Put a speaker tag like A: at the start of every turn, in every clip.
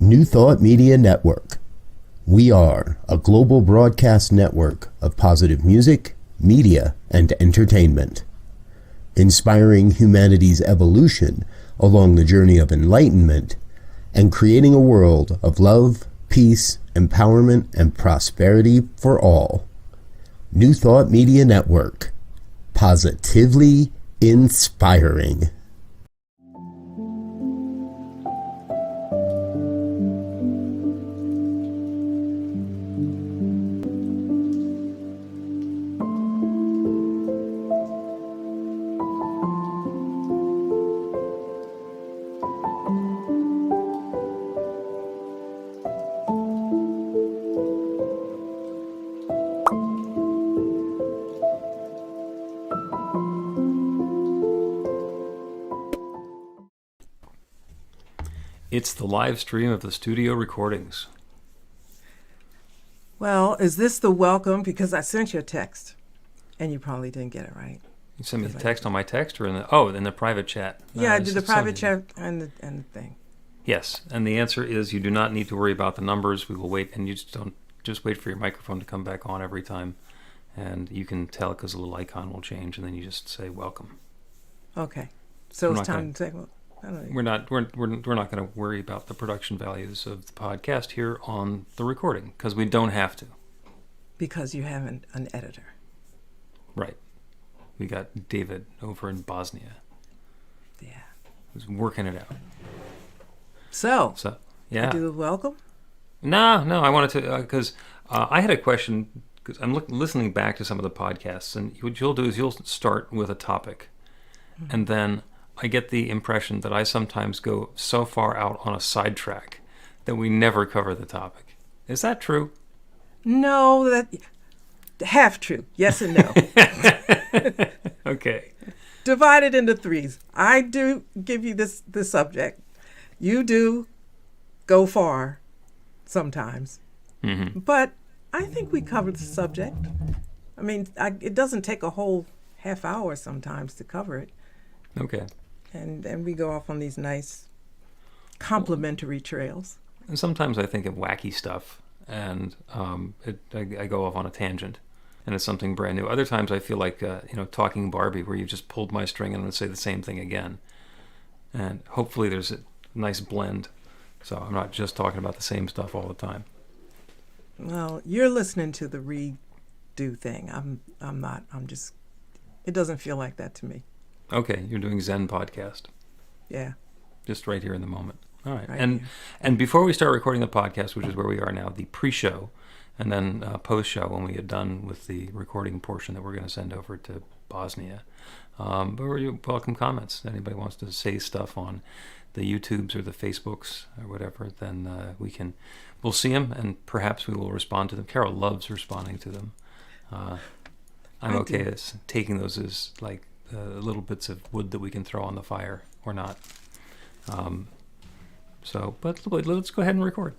A: New Thought Media Network. We are a global broadcast network of positive music, media, and entertainment, inspiring humanity's evolution along the journey of enlightenment and creating a world of love, peace, empowerment, and prosperity for all. New Thought Media Network. Positively inspiring.
B: It's the live stream of the studio recordings.
C: Well, is this the welcome? Because I sent you a text, and you probably didn't get it right.
B: You sent me the text on my text or in the private chat?
C: Yeah, I did the private chat and the thing.
B: Yes, and the answer is you do not need to worry about the numbers. We will wait, and you just wait for your microphone to come back on every time, and you can tell because a little icon will change, and then you just say welcome.
C: Okay, so it's time to say well.
B: We're not going to worry about the production values of the podcast here on the recording because we don't have to.
C: Because you have an editor.
B: Right. We got David over in Bosnia.
C: Yeah.
B: Who's working it out. So yeah.
C: Do the welcome?
B: No. I wanted to because I had a question because I'm listening back to some of the podcasts, and what you'll do is you'll start with a topic, and then I get the impression that I sometimes go so far out on a sidetrack that we never cover the topic. Is that true?
C: No, that half true. Yes and no.
B: Okay.
C: Divided into threes. I do give you this subject. You do go far sometimes. Mm-hmm. But I think we covered the subject. I mean, it doesn't take a whole half hour sometimes to cover it.
B: Okay.
C: And we go off on these nice complimentary trails.
B: And sometimes I think of wacky stuff, and I go off on a tangent, and it's something brand new. Other times I feel like talking Barbie, where you just pulled my string and I'm going to say the same thing again. And hopefully there's a nice blend, so I'm not just talking about the same stuff all the time.
C: Well, you're listening to the redo thing. I'm not. I'm just. It doesn't feel like that to me.
B: Okay, you're doing Zen podcast.
C: Yeah.
B: Just right here in the moment. All right.
C: Right
B: and before we start recording the podcast, which is where we are now, the pre-show and then post-show when we get done with the recording portion that we're going to send over to Bosnia. But we welcome comments. Anybody wants to say stuff on the YouTubes or the Facebooks or whatever, then we'll see them and perhaps we will respond to them. Carol loves responding to them. I'm okay as taking those as like little bits of wood that we can throw on the fire or not. But let's go ahead and record.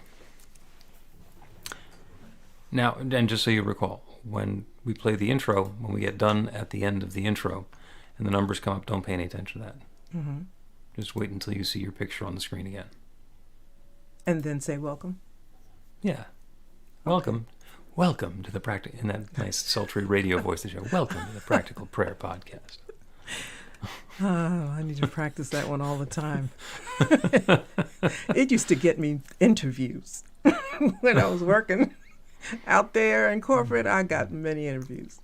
B: Now, and just so you recall, when we play the intro, when we get done at the end of the intro and the numbers come up, don't pay any attention to that. Mm-hmm. Just wait until you see your picture on the screen again.
C: And then say welcome?
B: Yeah.
C: Okay.
B: Welcome to the in that nice sultry radio voice that you have. Welcome to the Practical Prayer Podcast.
C: Oh, I need to practice that one all the time. It used to get me interviews. When I was working out there in corporate, I got many interviews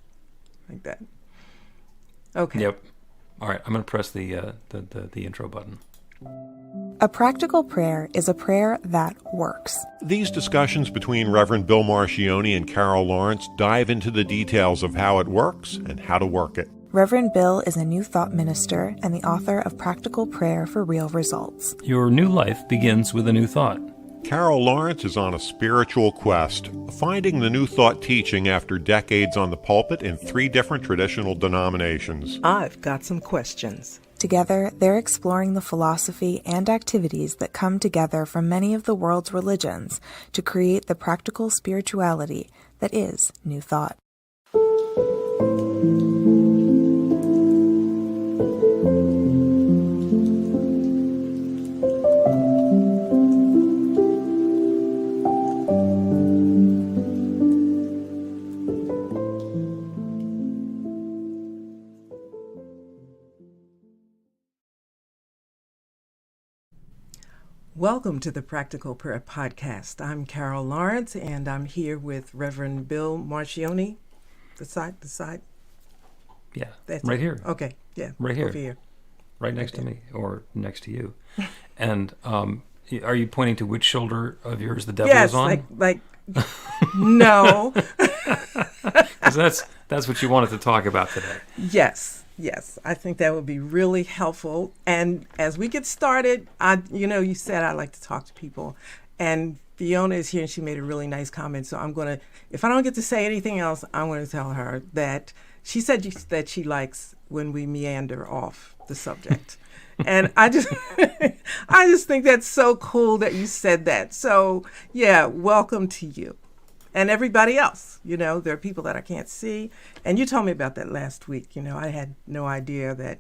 C: like that. Okay.
B: Yep. All right, I'm going to press the intro button.
D: A practical prayer is a prayer that works.
E: These discussions between Reverend Bill Marchiony and Carol Lawrence dive into the details of how it works and how to work it.
D: Reverend Bill is a New Thought minister and the author of Practical Prayer for Real Results.
B: Your new life begins with a new thought.
E: Carol Lawrence is on a spiritual quest, finding the New Thought teaching after decades on the pulpit in 3 different traditional denominations.
C: I've got some questions.
D: Together, they're exploring the philosophy and activities that come together from many of the world's religions to create the practical spirituality that is New Thought.
C: Welcome to the Practical Prayer Podcast. I'm Carol Lawrence, and I'm here with Reverend Bill Marchiony. The side.
B: Yeah,
C: That's
B: right
C: it.
B: here.
C: Okay, yeah.
B: Right here.
C: Over here.
B: Right next to me, or next to you. And are you pointing to which shoulder of yours the devil
C: Yes,
B: is on?
C: like no.
B: Because that's what you wanted to talk about today.
C: Yes. I think that would be really helpful. And as we get started, you said I like to talk to people, and Fiona is here, and she made a really nice comment. So I'm gonna, if I don't get to say anything else, I'm gonna tell her that she said that she likes when we meander off the subject, and I just think that's so cool that you said that. So yeah, welcome to you. And everybody else, there are people that I can't see. And you told me about that last week. I had no idea that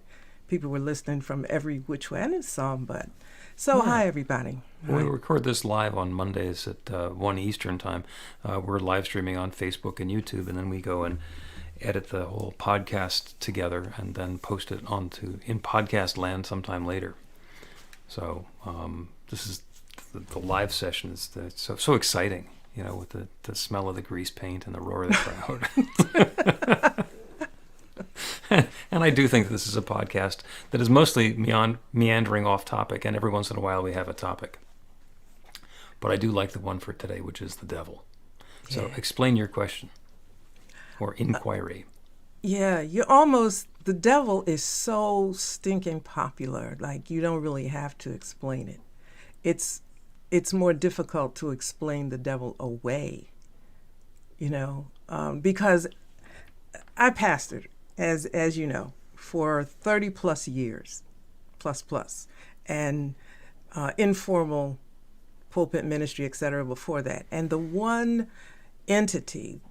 C: people were listening from every which way. I knew some, but so hi, everybody.
B: We record this live on Mondays at 1 Eastern time. We're live streaming on Facebook and YouTube, and then we go and edit the whole podcast together and then post it in podcast land sometime later. So this is the live session is so exciting. With the smell of the grease paint and the roar of the crowd. And I do think this is a podcast that is mostly meandering off topic, and every once in a while we have a topic. But I do like the one for today, which is the devil. Yeah. So explain your question or inquiry.
C: The devil is so stinking popular, like you don't really have to explain it. It's more difficult to explain the devil away, because I pastored, as you know, for 30 plus years, plus, and informal pulpit ministry, et cetera, before that. And the one entity,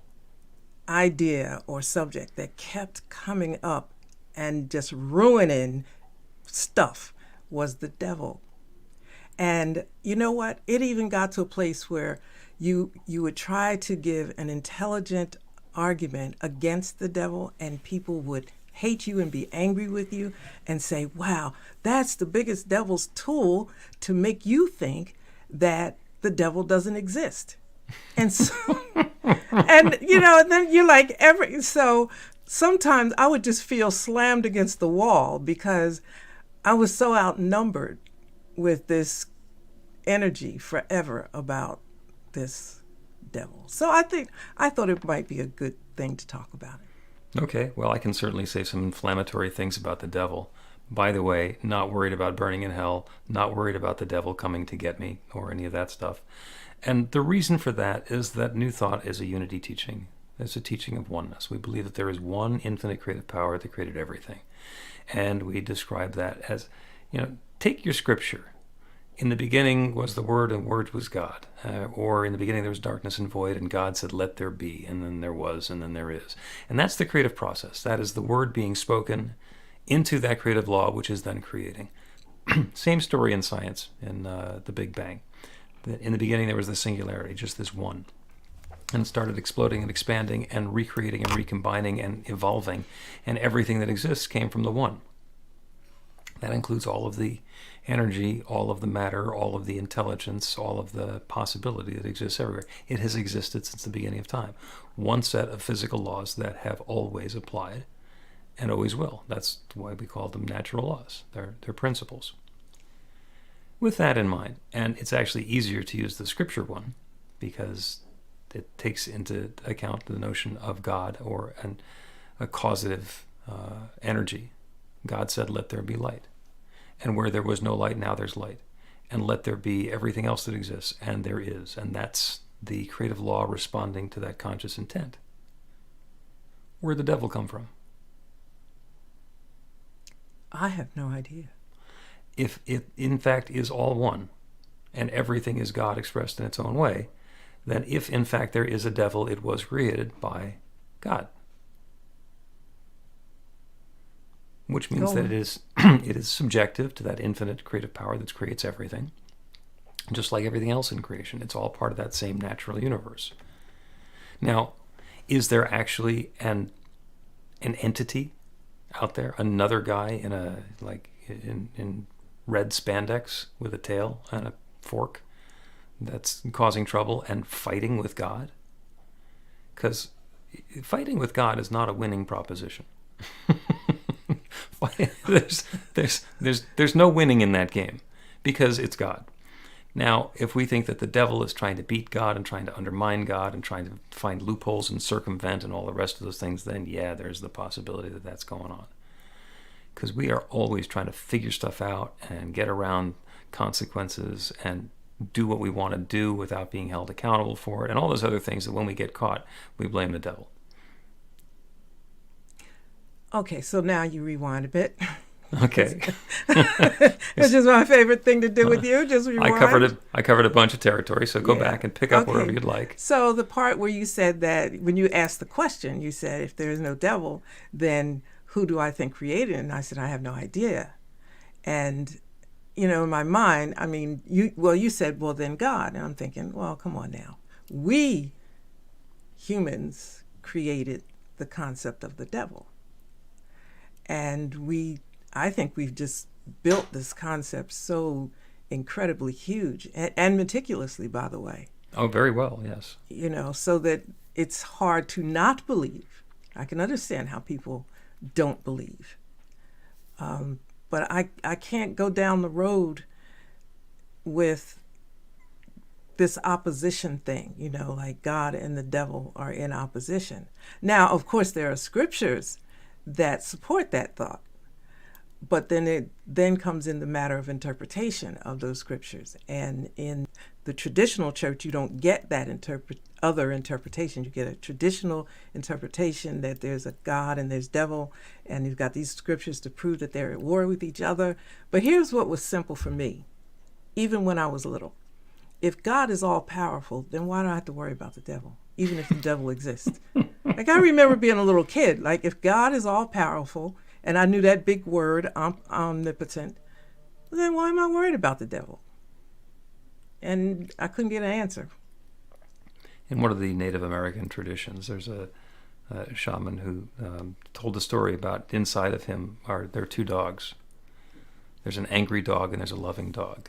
C: idea, or subject that kept coming up and just ruining stuff was the devil. And you know what? It even got to a place where you would try to give an intelligent argument against the devil, and people would hate you and be angry with you and say, wow, that's the biggest devil's tool to make you think that the devil doesn't exist. And so, and then you're like, so sometimes I would just feel slammed against the wall because I was so outnumbered with this energy forever about this devil. So I thought it might be a good thing to talk about it.
B: Okay, well, I can certainly say some inflammatory things about the devil. By the way, not worried about burning in hell, not worried about the devil coming to get me or any of that stuff. And the reason for that is that New Thought is a unity teaching. It's a teaching of oneness. We believe that there is one infinite creative power that created everything. And we describe that as, take your scripture. In the beginning was the Word, and Word was God. Or in the beginning there was darkness and void, and God said, let there be, and then there was, and then there is. And that's the creative process. That is the Word being spoken into that creative law, which is then creating. Same story in science, in the Big Bang. In the beginning there was the singularity, just this one. And it started exploding and expanding and recreating and recombining and evolving. And everything that exists came from the one. That includes all of the energy, all of the matter, all of the intelligence, all of the possibility that exists everywhere. It has existed since the beginning of time. One set of physical laws that have always applied and always will. That's why we call them natural laws. They're principles. With that in mind, and it's actually easier to use the scripture one because it takes into account the notion of God or a causative energy. God said, let there be light. And where there was no light, now there's light. And let there be everything else that exists, and there is. And that's the creative law responding to that conscious intent. Where'd the devil come from?
C: I have no idea.
B: If it, in fact, is all one, and everything is God expressed in its own way, then if, in fact, there is a devil, it was created by God. Which means that it is subjective to that infinite creative power that creates everything. Just like everything else in creation, it's all part of that same natural universe. Now, is there actually an entity out there, another guy in red spandex with a tail and a fork that's causing trouble and fighting with God? Because fighting with God is not a winning proposition. there's no winning in that game because it's God. Now, if we think that the devil is trying to beat God and trying to undermine God and trying to find loopholes and circumvent and all the rest of those things, then yeah, there's the possibility that that's going on. Because we are always trying to figure stuff out and get around consequences and do what we want to do without being held accountable for it, and all those other things that when we get caught, we blame the devil.
C: Okay, so now you rewind a bit.
B: Okay.
C: It's just my favorite thing to do with you. Just rewind.
B: I covered a bunch of territory, so go back and pick up wherever you'd like.
C: So the part where you said that when you asked the question, you said, if there is no devil, then who do I think created it? And I said, I have no idea. And, you know, in my mind, I mean, you said, well, then God. And I'm thinking, well, come on now. We humans created the concept of the devil. And I think we've just built this concept so incredibly huge and meticulously, by the way.
B: Oh, very well, yes.
C: You know, so that it's hard to not believe. I can understand how people don't believe. But I can't go down the road with this opposition thing, you know, like God and the devil are in opposition. Now, of course, there are scriptures that support that thought. But then it comes in the matter of interpretation of those scriptures. And in the traditional church, you don't get that other interpretation. You get a traditional interpretation that there's a God and there's devil, and you've got these scriptures to prove that they're at war with each other. But here's what was simple for me, even when I was little. If God is all powerful, then why do I have to worry about the devil, even if the devil exists? Like, I remember being a little kid, like, if God is all powerful, and I knew that big word, omnipotent, then why am I worried about the devil? And I couldn't get an answer.
B: In one of the Native American traditions, there's a shaman who told the story about inside of him there are two dogs. There's an angry dog and there's a loving dog.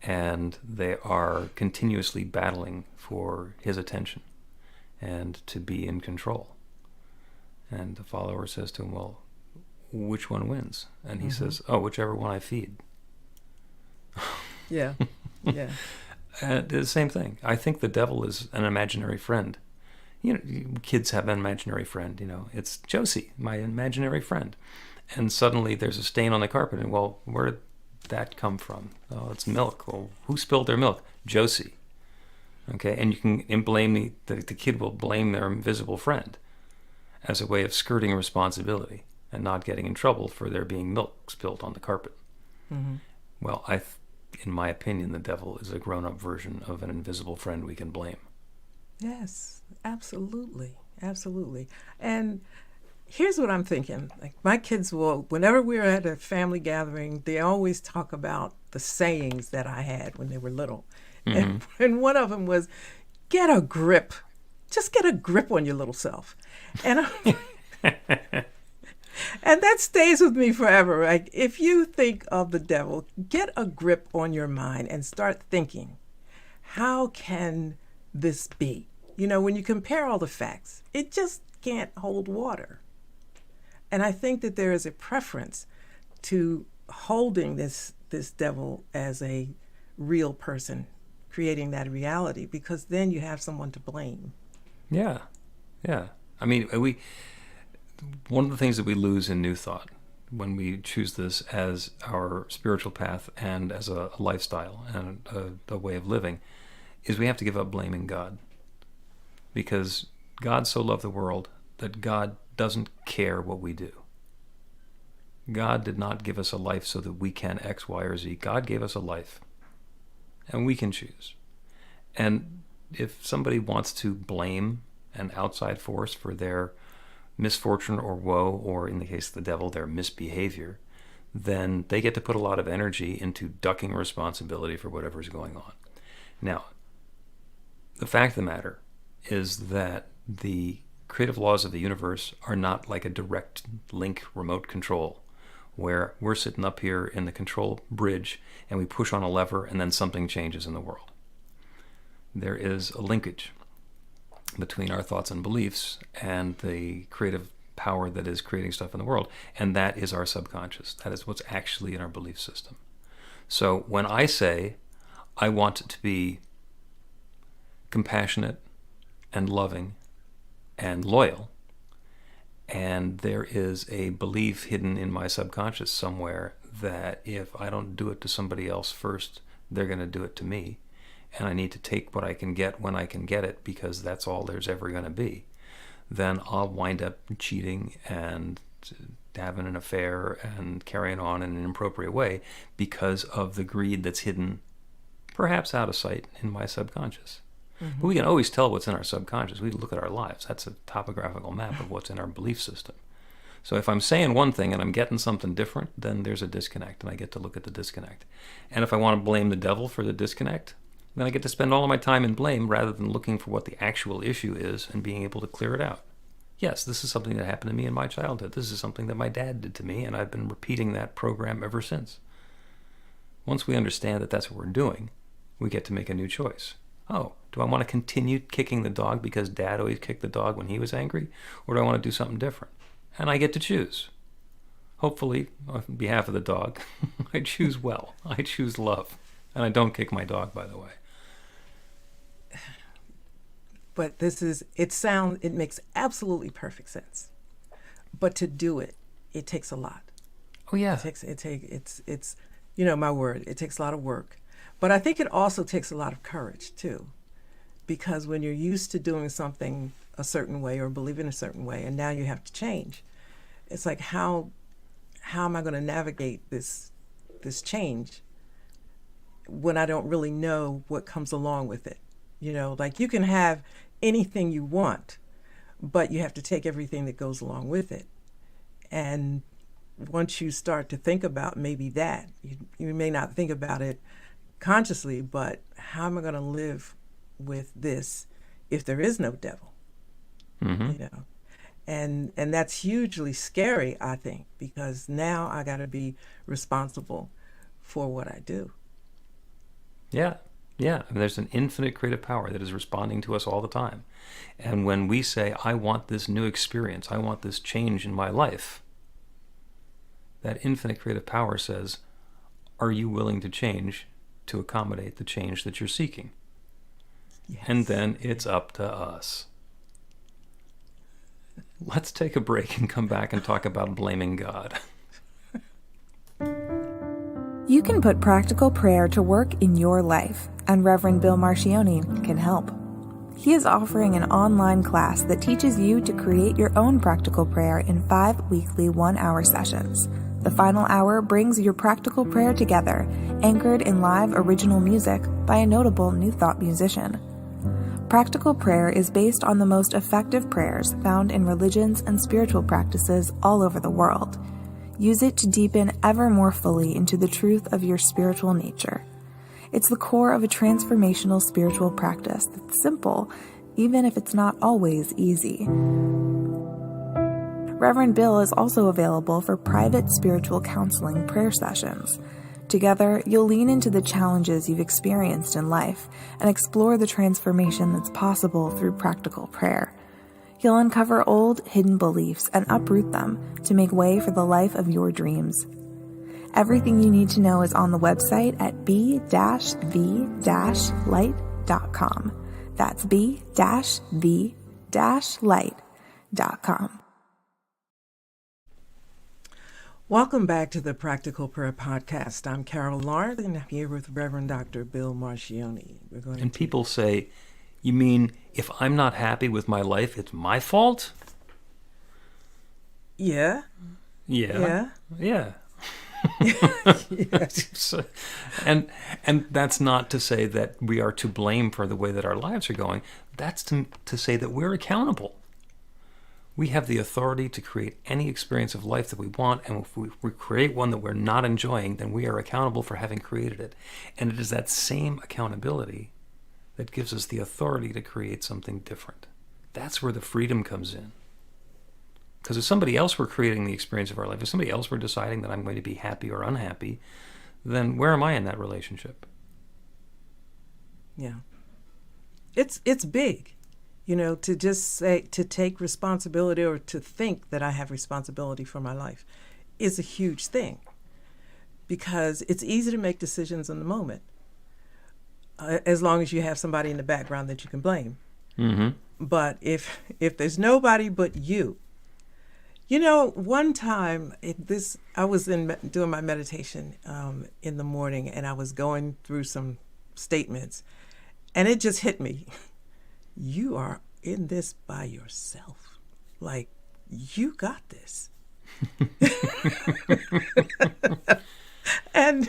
B: And they are continuously battling for his attention and to be in control. And the follower says to him, well, which one wins? And he says, oh, whichever one I feed.
C: Yeah.
B: The same thing. I think the devil is an imaginary friend. You know, kids have an imaginary friend, you know. It's Josie, my imaginary friend. And suddenly there's a stain on the carpet. And, well, where did that come from? Oh, it's milk. Well, who spilled their milk? Josie. Okay, and you can blame the kid will blame their invisible friend as a way of skirting responsibility and not getting in trouble for there being milk spilled on the carpet. Mm-hmm. Well, in my opinion, the devil is a grown-up version of an invisible friend we can blame.
C: Yes, absolutely. And here's what I'm thinking. Like, my kids will, whenever we're at a family gathering, they always talk about the sayings that I had when they were little. Mm-hmm. And one of them was, get a grip. Just get a grip on your little self. And and that stays with me forever. Like, if you think of the devil, get a grip on your mind and start thinking, how can this be? You know, when you compare all the facts, it just can't hold water. And I think that there is a preference to holding this devil as a real person, creating that reality, because then you have someone to blame.
B: Yeah. I mean, one of the things that we lose in New Thought when we choose this as our spiritual path and as a lifestyle and a way of living is we have to give up blaming God. Because God so loved the world that God doesn't care what we do. God did not give us a life so that we can X, Y, or Z. God gave us a life, and we can choose. And if somebody wants to blame an outside force for their misfortune or woe, or in the case of the devil, their misbehavior, then they get to put a lot of energy into ducking responsibility for whatever's going on. Now, the fact of the matter is that the creative laws of the universe are not like a direct link remote control where we're sitting up here in the control bridge and we push on a lever and then something changes in the world. There is a linkage between our thoughts and beliefs and the creative power that is creating stuff in the world, and that is our subconscious. That is what's actually in our belief system. So when I say I want to be compassionate and loving and loyal, and there is a belief hidden in my subconscious somewhere that if I don't do it to somebody else first, they're going to do it to me, and I need to take what I can get when I can get it because that's all there's ever going to be, then I'll wind up cheating and having an affair and carrying on in an inappropriate way because of the greed that's hidden, perhaps out of sight, in my subconscious. Mm-hmm. But we can always tell what's in our subconscious. We look at our lives. That's a topographical map of what's in our belief system. So if I'm saying one thing and I'm getting something different, then there's a disconnect, and I get to look at the disconnect. And if I want to blame the devil for the disconnect, then I get to spend all of my time in blame rather than looking for what the actual issue is and being able to clear it out. Yes, this is something that happened to me in my childhood. This is something that my dad did to me, and I've been repeating that program ever since. Once we understand that that's what we're doing, we get to make a new choice. Oh, do I want to continue kicking the dog because Dad always kicked the dog when he was angry? Or do I want to do something different? And I get to choose. Hopefully, on behalf of the dog, I choose well. I choose love. And I don't kick my dog, by the way.
C: But it makes absolutely perfect sense. But to do it, it takes a lot.
B: Oh, yeah.
C: It's my word, it takes a lot of work. But I think it also takes a lot of courage, too. Because when you're used to doing something a certain way or believing a certain way, and now you have to change, it's like, how am I going to navigate this change when I don't really know what comes along with it? Like you can have anything you want, but you have to take everything that goes along with it. And once you start to think about maybe that, you may not think about it consciously, but how am I going to live with this if there is no devil? Mm-hmm. And that's hugely scary, I think, because now I got to be responsible for what I do.
B: Yeah. Yeah, and there's an infinite creative power that is responding to us all the time. And when we say, I want this new experience, I want this change in my life, that infinite creative power says, are you willing to change to accommodate the change that you're seeking? Yes. And then it's up to us. Let's take a break and come back and talk about blaming God.
D: You can put practical prayer to work in your life, and Reverend Bill Marchiony can help. He is offering an online class that teaches you to create your own practical prayer in 5 weekly 1-hour sessions. The final hour brings your practical prayer together, anchored in live original music by a notable New Thought musician. Practical prayer is based on the most effective prayers found in religions and spiritual practices all over the world. Use it to deepen ever more fully into the truth of your spiritual nature. It's the core of a transformational spiritual practice that's simple, even if it's not always easy. Reverend Bill is also available for private spiritual counseling prayer sessions. Together, you'll lean into the challenges you've experienced in life and explore the transformation that's possible through practical prayer. You'll uncover old, hidden beliefs and uproot them to make way for the life of your dreams. Everything you need to know is on the website at b-v-light.com. That's b-v-light.com.
C: Welcome back to the Practical Prayer Podcast. I'm Carol Lawrence, and I'm here with Reverend Dr. Bill Marchiony.
B: And people say, you mean if I'm not happy with my life, it's my fault?
C: Yeah.
B: Yeah.
C: Yeah.
B: Yes. And that's not to say that we are to blame for the way that our lives are going. That's to say that we're accountable. We have the authority to create any experience of life that we want, and if we create one that we're not enjoying, then we are accountable for having created it. And it is that same accountability that gives us the authority to create something different. That's where the freedom comes in. Because if somebody else were creating the experience of our life, if somebody else were deciding that I'm going to be happy or unhappy, then where am I in that relationship?
C: Yeah. It's big, to just say, to take responsibility or to think that I have responsibility for my life is a huge thing, because it's easy to make decisions in the moment, as long as you have somebody in the background that you can blame.
B: Mm-hmm.
C: But if there's nobody but you, one time I was doing my meditation in the morning, and I was going through some statements, and it just hit me. You are in this by yourself. Like, you got this. And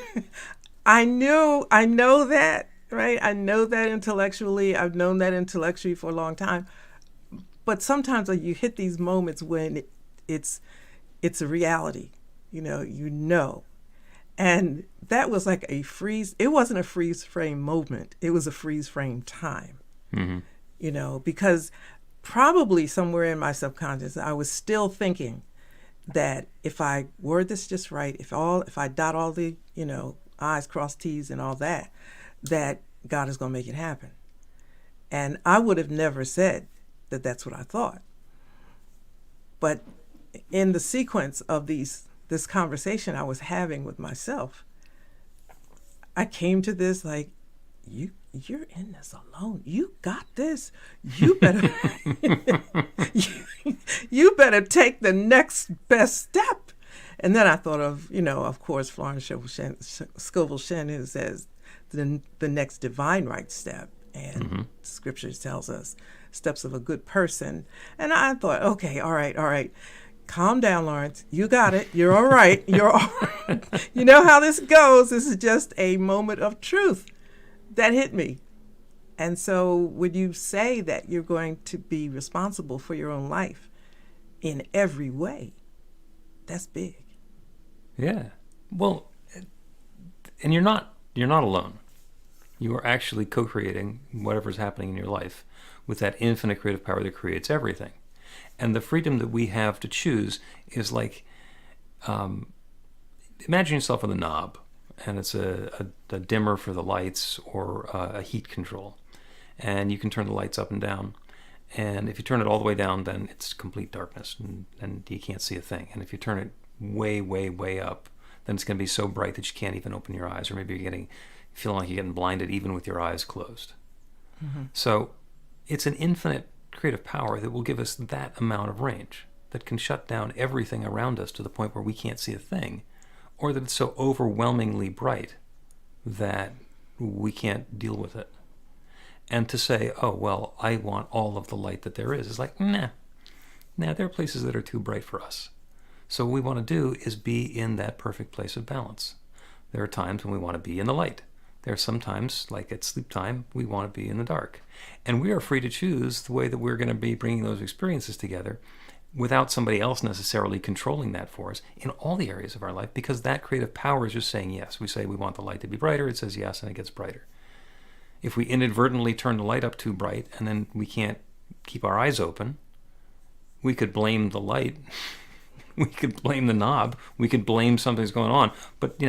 C: I know that, right? I know that intellectually. I've known that intellectually for a long time. But sometimes you hit these moments when it's a reality, And that was like a freeze. It wasn't a freeze frame moment. It was a freeze frame time, because probably somewhere in my subconscious, I was still thinking that if I word this just right, if I dot all the, I's, cross T's and all that God is going to make it happen. And I would have never said that that's what I thought. But in the sequence of this conversation I was having with myself, I came to this like, you're in this alone. You got this. You better you better take the next best step. And then I thought of, of course, Florence Scovel Shen, who says the next divine right step. And Scripture tells us steps of a good person. And I thought, okay, all right. Calm down, Lawrence. You got it. You're all right. You're all right. You know how this goes. This is just a moment of truth that hit me. And so when you say that you're going to be responsible for your own life in every way, that's big.
B: Yeah. Well, and you're not alone. You are actually co-creating whatever's happening in your life with that infinite creative power that creates everything. And the freedom that we have to choose is like, imagine yourself with a knob, and it's a dimmer for the lights or a heat control. And you can turn the lights up and down. And if you turn it all the way down, then it's complete darkness, and you can't see a thing. And if you turn it way, way, way up, then it's going to be so bright that you can't even open your eyes, or maybe you're feeling like you're getting blinded even with your eyes closed. Mm-hmm. So it's an infinite creative power that will give us that amount of range, that can shut down everything around us to the point where we can't see a thing, or that it's so overwhelmingly bright that we can't deal with it. And to say, oh, well, I want all of the light that there is like, nah, there are places that are too bright for us. So what we want to do is be in that perfect place of balance. There are times when we want to be in the light. There are some times, like at sleep time, we want to be in the dark. And we are free to choose the way that we're going to be bringing those experiences together without somebody else necessarily controlling that for us in all the areas of our life, because that creative power is just saying yes. We say we want the light to be brighter, it says yes, and it gets brighter. If we inadvertently turn the light up too bright and then we can't keep our eyes open, we could blame the light. We could blame the knob. We could blame something's going on. But,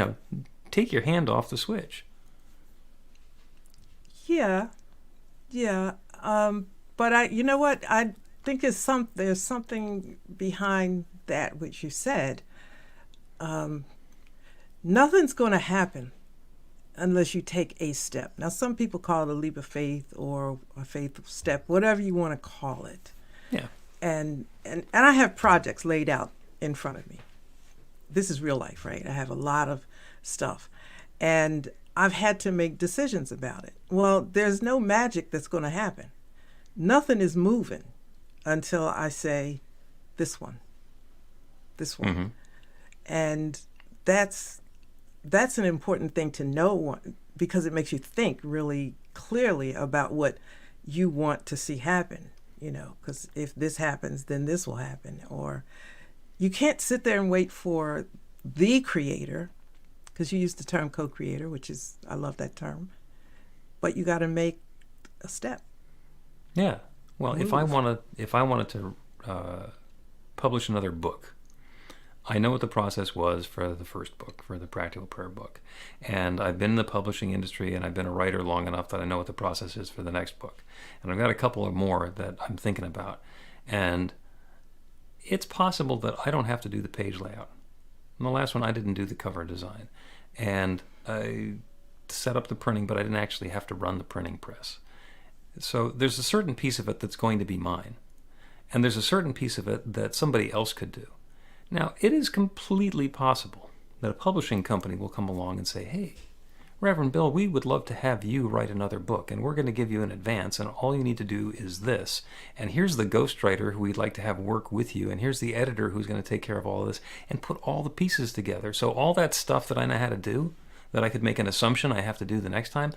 B: take your hand off the switch.
C: Yeah. But you know what? I think there's something behind that which you said. Nothing's going to happen unless you take a step. Now, some people call it a leap of faith or a faith step, whatever you want to call it.
B: Yeah.
C: And I have projects laid out in front of me. This is real life, right? I have a lot of stuff. And I've had to make decisions about it. Well, there's no magic that's going to happen. Nothing is moving until I say, this one. Mm-hmm. And that's an important thing to know, because it makes you think really clearly about what you want to see happen, because if this happens, then this will happen. Or you can't sit there and wait for the creator, because you use the term co-creator, which is, I love that term, but you got to make a step.
B: Yeah. Well, if I wanted to publish another book. I know what the process was for the first book, for the Practical Prayer book. And I've been in the publishing industry, and I've been a writer long enough that I know what the process is for the next book. And I've got a couple of more that I'm thinking about. And it's possible that I don't have to do the page layout. In the last one, I didn't do the cover design. And I set up the printing, but I didn't actually have to run the printing press. So there's a certain piece of it that's going to be mine. And there's a certain piece of it that somebody else could do. Now, it is completely possible that a publishing company will come along and say, hey, Reverend Bill, we would love to have you write another book, and we're going to give you an advance, and all you need to do is this. And here's the ghostwriter who we'd like to have work with you, and here's the editor who's going to take care of all of this, and put all the pieces together. So all that stuff that I know how to do, that I could make an assumption I have to do the next time,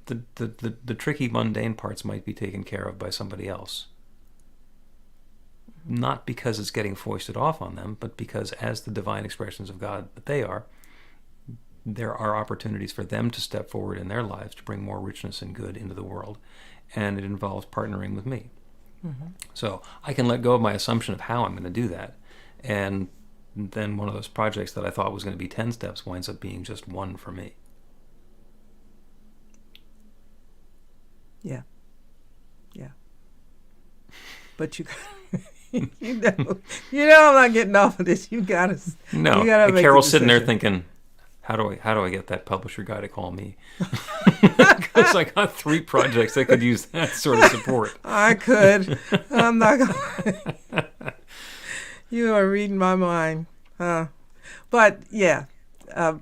B: the tricky, mundane parts might be taken care of by somebody else. Not because it's getting foisted off on them, but because as the divine expressions of God that they are, there are opportunities for them to step forward in their lives to bring more richness and good into the world. And it involves partnering with me. Mm-hmm. So I can let go of my assumption of how I'm going to do that. And then one of those projects that I thought was going to be 10 steps winds up being just one for me.
C: Yeah. Yeah. But you you know I'm not getting off of this. You gotta
B: Carol's sitting there thinking, how do I get that publisher guy to call me? Because I got 3 projects that could use that sort of support.
C: I could. I'm not gonna. You are reading my mind. But yeah,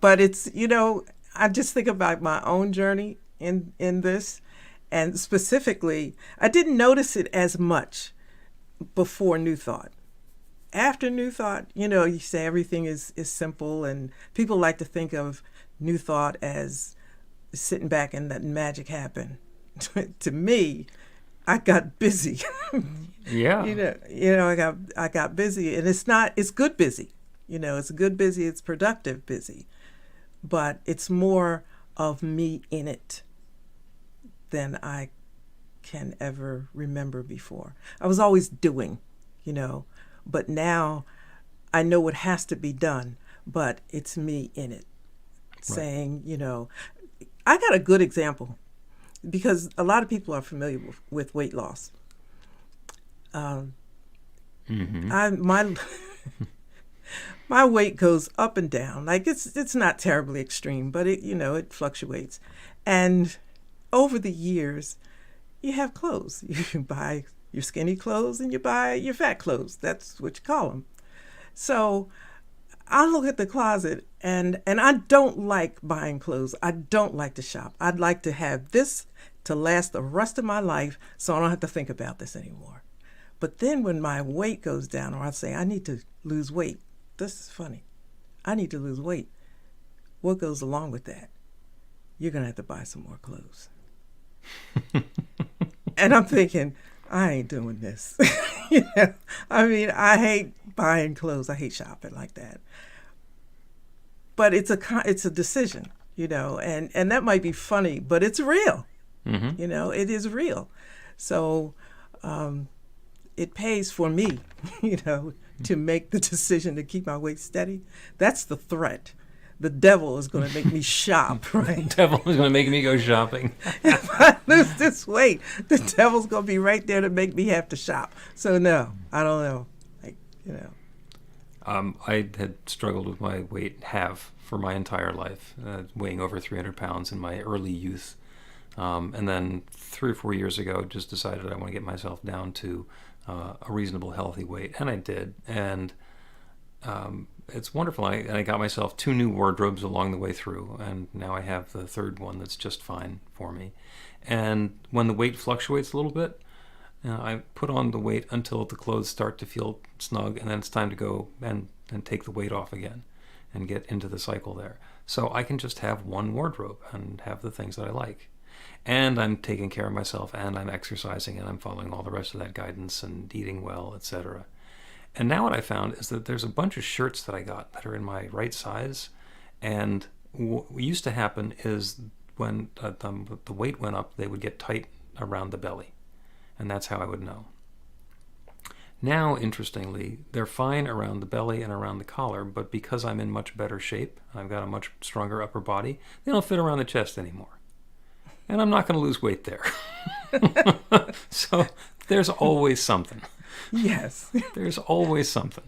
C: but it's, I just think about my own journey in this, and specifically, I didn't notice it as much before New Thought. After New Thought, you say everything is simple, and people like to think of New Thought as sitting back and letting magic happen. To me, I got busy.
B: Yeah.
C: I got busy, and it's good busy. It's good busy, it's productive busy. But it's more of me in it than I can ever remember before. I was always doing, but now I know what has to be done, but it's me in it. Right. Saying, I got a good example, because a lot of people are familiar with weight loss. My weight goes up and down. Like it's not terribly extreme, but it fluctuates. And over the years, you have clothes. You buy your skinny clothes and you buy your fat clothes. That's what you call them. So I look at the closet, and I don't like buying clothes. I don't like to shop. I'd like to have this to last the rest of my life, so I don't have to think about this anymore. But then when my weight goes down, or I say, I need to lose weight. This is funny. I need to lose weight. What goes along with that? You're going to have to buy some more clothes. And I'm thinking, I ain't doing this. I hate buying clothes. I hate shopping like that. But it's a decision, and that might be funny, but it's real. Mm-hmm. It is real. So it pays for me, to make the decision to keep my weight steady. That's the threat. The devil is going to make me shop, right?
B: The devil is going to make me go shopping.
C: If I lose this weight, the devil's going to be right there to make me have to shop. So no, I don't know.
B: I had struggled with my weight for my entire life, weighing over 300 pounds in my early youth. And then 3 or 4 years ago, just decided I want to get myself down to a reasonable, healthy weight. And I did. And it's wonderful. I got myself 2 new wardrobes along the way through, and now I have the 3rd one that's just fine for me. And when the weight fluctuates a little bit, I put on the weight until the clothes start to feel snug, and then it's time to go and take the weight off again and get into the cycle there. So I can just have 1 wardrobe and have the things that I like. And I'm taking care of myself, and I'm exercising, and I'm following all the rest of that guidance and eating well, etc. And now what I found is that there's a bunch of shirts that I got that are in my right size. And what used to happen is when the weight went up, they would get tight around the belly. And that's how I would know. Now, interestingly, they're fine around the belly and around the collar, but because I'm in much better shape, I've got a much stronger upper body, they don't fit around the chest anymore. And I'm not going to lose weight there. So there's always something.
C: Yes.
B: There's always something.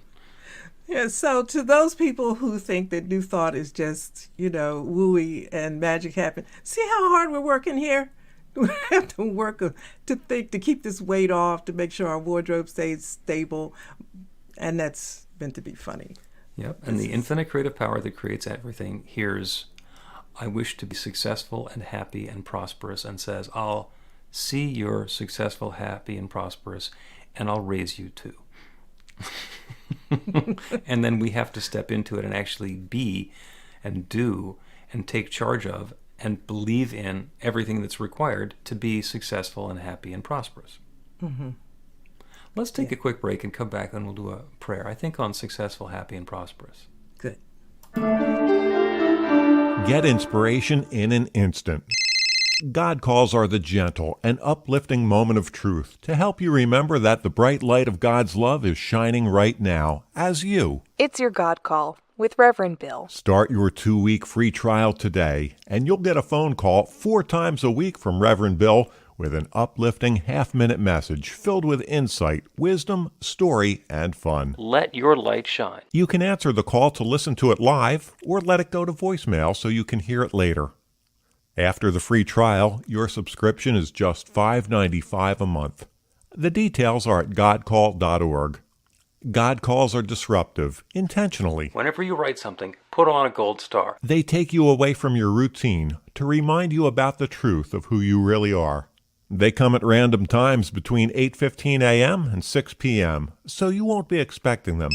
C: Yeah, so to those people who think that New Thought is just, wooey and magic happen, see how hard we're working here? We have to work to keep this weight off, to make sure our wardrobe stays stable, and that's meant to be funny.
B: Yep, and the infinite creative power that creates everything hears, I wish to be successful and happy and prosperous, and says, I'll see you're successful, happy, and prosperous, and I'll raise you too. And then we have to step into it and actually be and do and take charge of and believe in everything that's required to be successful and happy and prosperous. Mm-hmm. Let's take a quick break and come back and we'll do a prayer, I think, on successful, happy, and prosperous.
C: Good.
E: Get inspiration in an instant. God calls are the gentle and uplifting moment of truth to help you remember that the bright light of God's love is shining right now as you.
D: It's your God Call with Reverend Bill.
E: Start your 2-week free trial today, and you'll get a phone call 4 times a week from Reverend Bill with an uplifting half-minute message filled with insight, wisdom, story, and fun.
B: Let your light shine.
E: You can answer the call to listen to it live or let it go to voicemail so you can hear it later. After the free trial, your subscription is just $5.95 a month. The details are at godcall.org. God calls are disruptive, intentionally.
B: Whenever you write something, put on a gold star.
E: They take you away from your routine to remind you about the truth of who you really are. They come at random times between 8:15 a.m. and 6 p.m., so you won't be expecting them.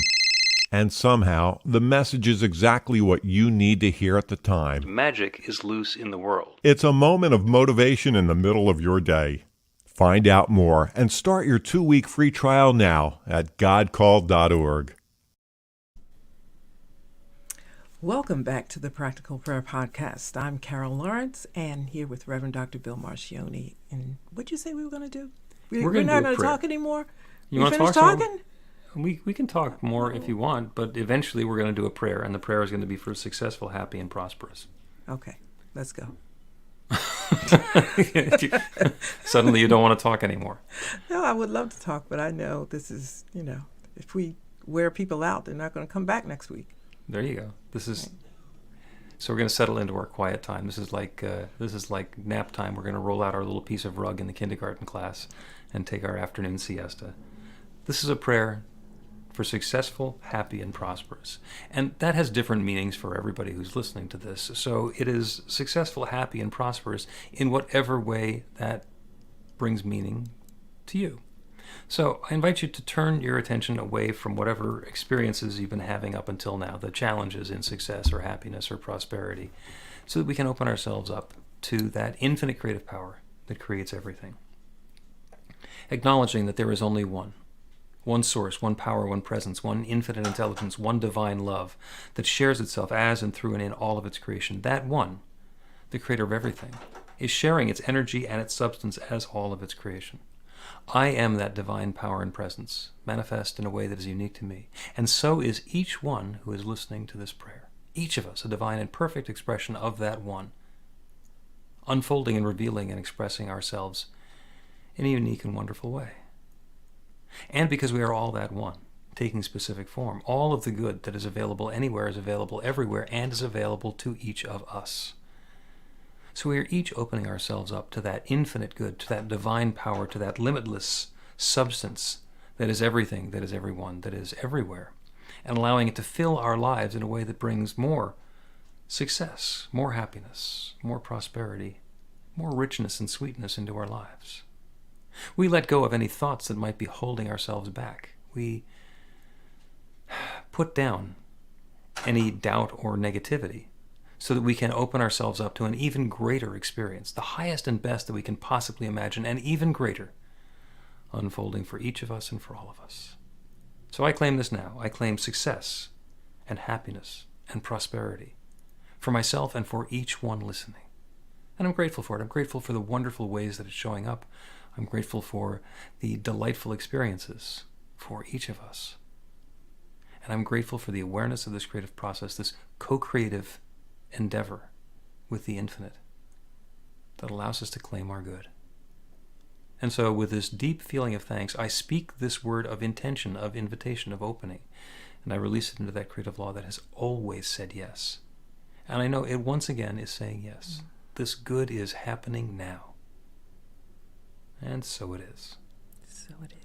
E: And somehow, the message is exactly what you need to hear at the time.
B: Magic is loose in the world.
E: It's a moment of motivation in the middle of your day. Find out more and start your 2-week free trial now at godcall.org.
C: Welcome back to the Practical Prayer Podcast. I'm Carol Lawrence, and here with Reverend Dr. Bill Marchiony. And what'd you say we were going to do? We're not going to talk anymore?
B: You want to talk? Talking? We can talk more if you want, but eventually we're going to do a prayer, and the prayer is going to be for successful, happy, and prosperous.
C: Okay, let's go.
B: Suddenly you don't want to talk anymore.
C: No, I would love to talk, but I know this is, if we wear people out, they're not going to come back next week.
B: There you go. So we're going to settle into our quiet time. This is like nap time. We're going to roll out our little piece of rug in the kindergarten class and take our afternoon siesta. This is a prayer for successful, happy, and prosperous. And that has different meanings for everybody who's listening to this. So it is successful, happy, and prosperous in whatever way that brings meaning to you. So I invite you to turn your attention away from whatever experiences you've been having up until now, the challenges in success or happiness or prosperity, so that we can open ourselves up to that infinite creative power that creates everything. Acknowledging that there is only one source, one power, one presence, one infinite intelligence, one divine love that shares itself as and through and in all of its creation. That one, the creator of everything, is sharing its energy and its substance as all of its creation. I am that divine power and presence, manifest in a way that is unique to me. And so is each one who is listening to this prayer. Each of us a divine and perfect expression of that one, unfolding and revealing and expressing ourselves in a unique and wonderful way. And because we are all that one, taking specific form, all of the good that is available anywhere is available everywhere and is available to each of us. So we are each opening ourselves up to that infinite good, to that divine power, to that limitless substance that is everything, that is everyone, that is everywhere, and allowing it to fill our lives in a way that brings more success, more happiness, more prosperity, more richness and sweetness into our lives. We let go of any thoughts that might be holding ourselves back. We put down any doubt or negativity so that we can open ourselves up to an even greater experience, the highest and best that we can possibly imagine, and even greater, unfolding for each of us and for all of us. So I claim this now. I claim success and happiness and prosperity for myself and for each one listening. And I'm grateful for it. I'm grateful for the wonderful ways that it's showing up. I'm grateful for the delightful experiences for each of us. And I'm grateful for the awareness of this creative process, this co-creative endeavor with the infinite that allows us to claim our good. And so with this deep feeling of thanks, I speak this word of intention, of invitation, of opening, and I release it into that creative law that has always said yes. And I know it once again is saying yes. This good is happening now. And so it is.
C: So it is.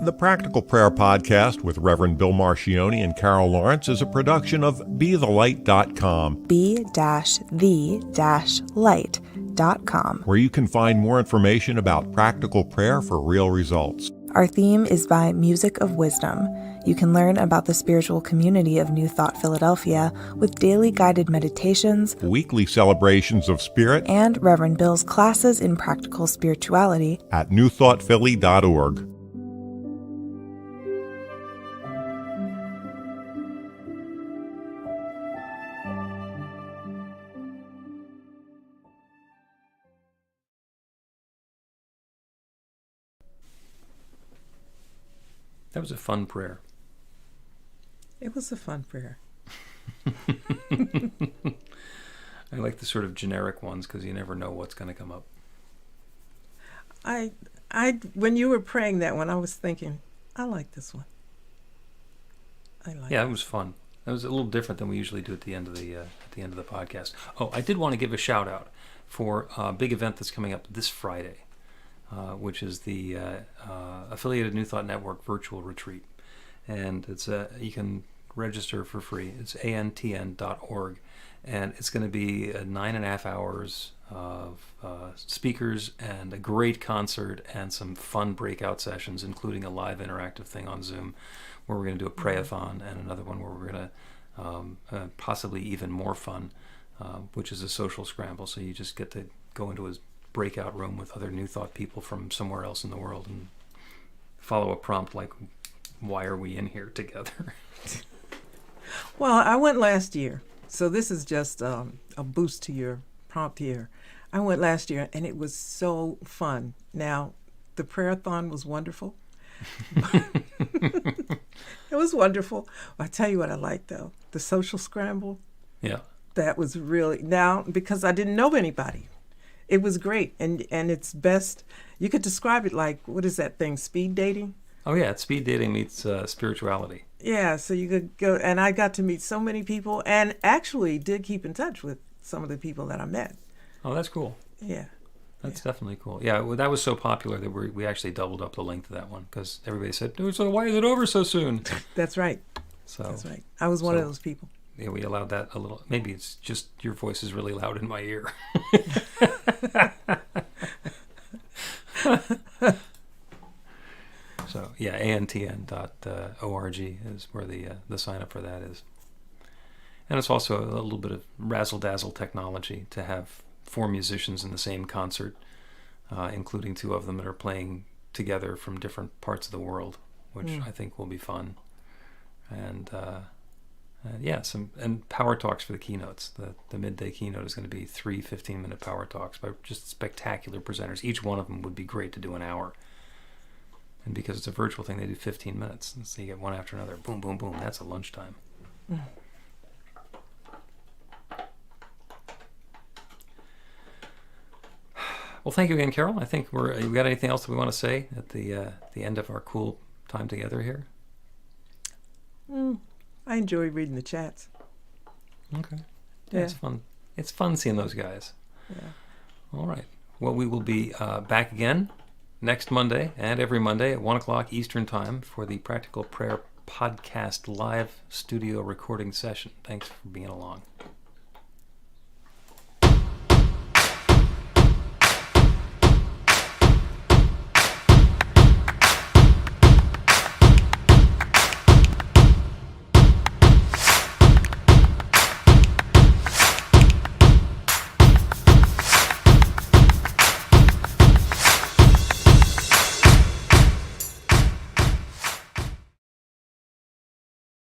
E: The Practical Prayer Podcast with Reverend Bill Marchiony and Carol Lawrence is a production of BeTheLight.com.
D: be-the-light.com.
E: Where you can find more information about practical prayer for real results.
D: Our theme is by Music of Wisdom. You can learn about the spiritual community of New Thought Philadelphia with daily guided meditations,
E: Weekly celebrations of spirit,
D: and Reverend Bill's classes in practical spirituality
E: at newthoughtphilly.org.
B: That was a fun prayer.
C: It was a fun prayer.
B: I like the sort of generic ones because you never know what's going to come up.
C: When you were praying that one, I was thinking, I like this one.
B: Yeah, it was fun. It was a little different than we usually do at the end of the podcast. Oh, I did want to give a shout out for a big event that's coming up this Friday, which is the Affiliated New Thought Network virtual retreat, and it's you can register for free. It's antn.org, and it's going to be 9.5 hours of speakers and a great concert and some fun breakout sessions, including a live interactive thing on Zoom, where we're going to do a pray-a-thon, and another one where we're going to possibly even more fun, which is a social scramble. So you just get to go into a breakout room with other New Thought people from somewhere else in the world and follow a prompt like, why are we in here together?
C: Well, I went last year, so this is just a boost to your prompt here. I went last year, and it was so fun. Now, the prayer-a-thon was wonderful. It was wonderful. I tell you what I liked, though. The social scramble.
B: Yeah.
C: That was really, now, because I didn't know anybody. It was great, and it's best, you could describe it like, what is that thing, speed dating?
B: Oh, yeah, it's speed dating meets spirituality.
C: Yeah, so you could go, and I got to meet so many people, and actually did keep in touch with some of the people that I met.
B: Oh, that's cool.
C: Yeah.
B: That's definitely cool. Yeah, well, that was so popular that we actually doubled up the length of that one because everybody said, "Dude, so why is it over so soon?"
C: That's right.
B: So
C: that's right. I was one of those people.
B: Yeah, we allowed that a little. Maybe it's just your voice is really loud in my ear. So yeah, antn.org is where the sign up for that is, and it's also a little bit of razzle dazzle technology to have 4 musicians in the same concert, including 2 of them that are playing together from different parts of the world, which I think will be fun. And and power talks for the keynotes. The midday keynote is going to be 3 15-minute power talks by just spectacular presenters. Each one of them would be great to do an hour. And because it's a virtual thing, they do 15 minutes. And so you get one after another. Boom, boom, boom. That's a lunchtime. Well, thank you again, Carol. I think we got anything else that we want to say at the end of our cool time together here?
C: I enjoy reading the chats.
B: Okay. Yeah, it's fun. It's fun seeing those guys.
C: Yeah.
B: All right. Well, we will be back again next Monday and every Monday at 1 o'clock Eastern Time for the Practical Prayer Podcast live studio recording session. Thanks for being along.